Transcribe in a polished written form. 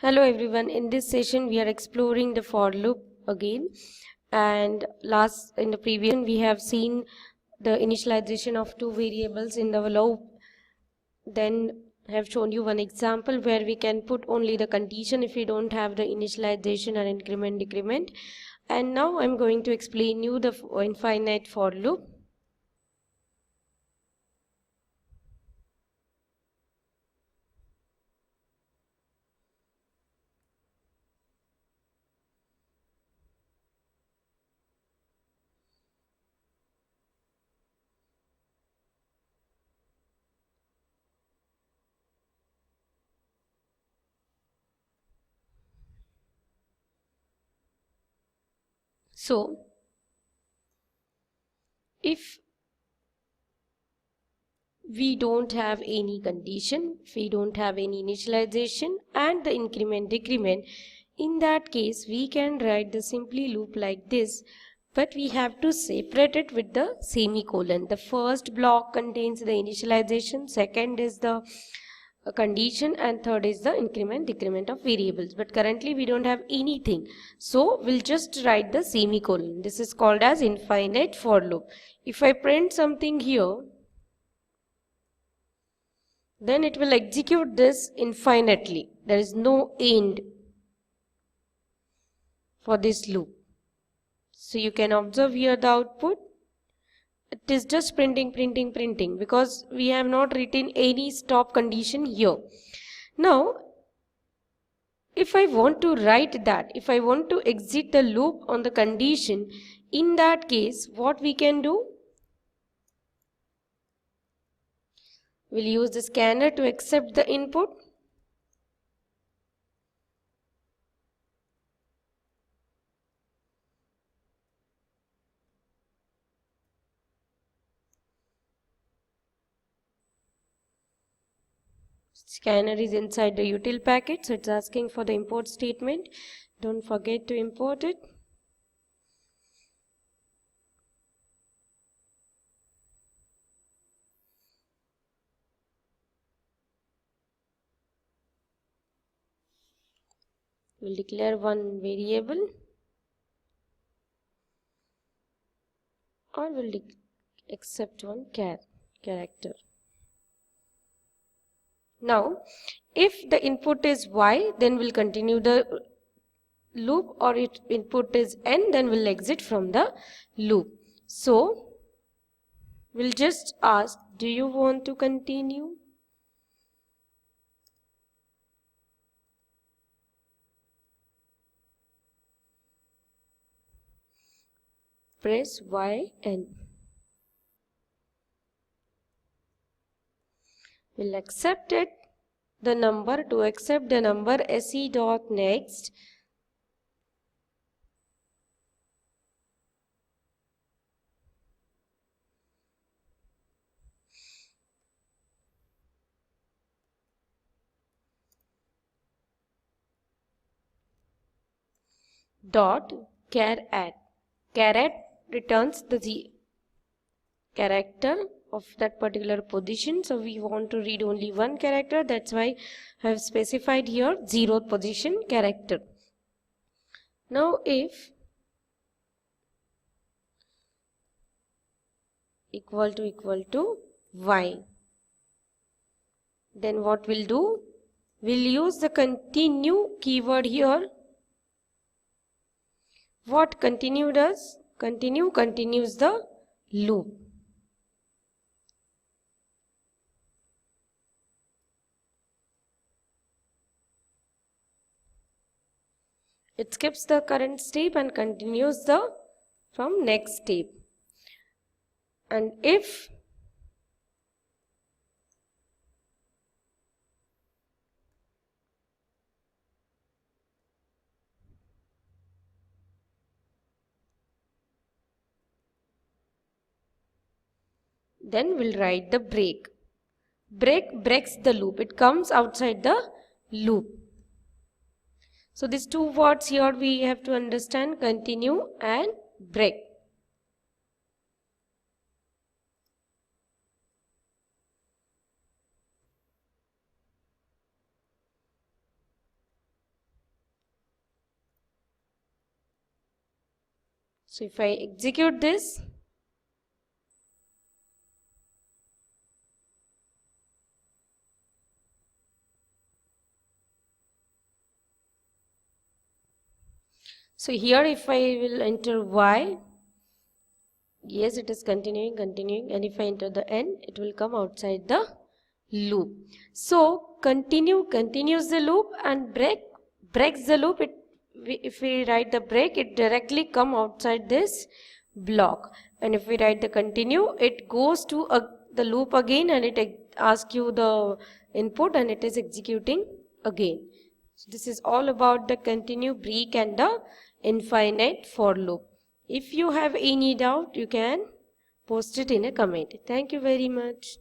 Hello everyone, in this session we are exploring the for loop again, and in the previous we have seen the initialization of two variables in the loop. Then I have shown you one example where we can put only the condition if we don't have the initialization or increment decrement. And now I'm going to explain you the infinite for loop. So if we don't have any condition, we don't have any initialization and the increment decrement, in that case we can write the simply loop like this, but we have to separate it with the semicolon. The first block contains the initialization, second is the condition, and third is the increment decrement of variables. But currently we don't have anything, so we'll just write the semicolon. This is called as infinite for loop. If I print something here, then it will execute this infinitely. There is no end for this loop. So you can observe here the output. It is just printing because we have not written any stop condition here. Now, if I want to write that, if I want to exit the loop on the condition, in that case, what we can do? We'll use the scanner to accept the input. Scanner is inside the util packet, so it's asking for the import statement. Don't forget to import it. We'll declare one variable, or we'll accept one character. Now, if the input is y, then we'll continue the loop, or if input is n, then we'll exit from the loop. So, we'll just ask, do you want to continue? Press yn. We'll accept it. The number, to accept the number, se.next. Dot char add. Char add returns the character of that particular position. So we want to read only one character. That's why I have specified here 0th position character. Now if equal to y, then what we'll do? We'll use the continue keyword here. What continue does? Continue continues the loop. It skips the current step and continues the from next step. And if then we'll write the break. Break breaks the loop. It comes outside the loop. So these two words here we have to understand, continue and break. So if I execute this, so here if I will enter Y, yes, it is continuing, and if I enter the N, it will come outside the loop. So continue continues the loop, and breaks the loop. If we write the break, it directly come outside this block, and if we write the continue, it goes to the loop again, and it asks you the input, and it is executing again. So this is all about the continue, break, and the infinite for loop. If you have any doubt, you can post it in a comment. Thank you very much.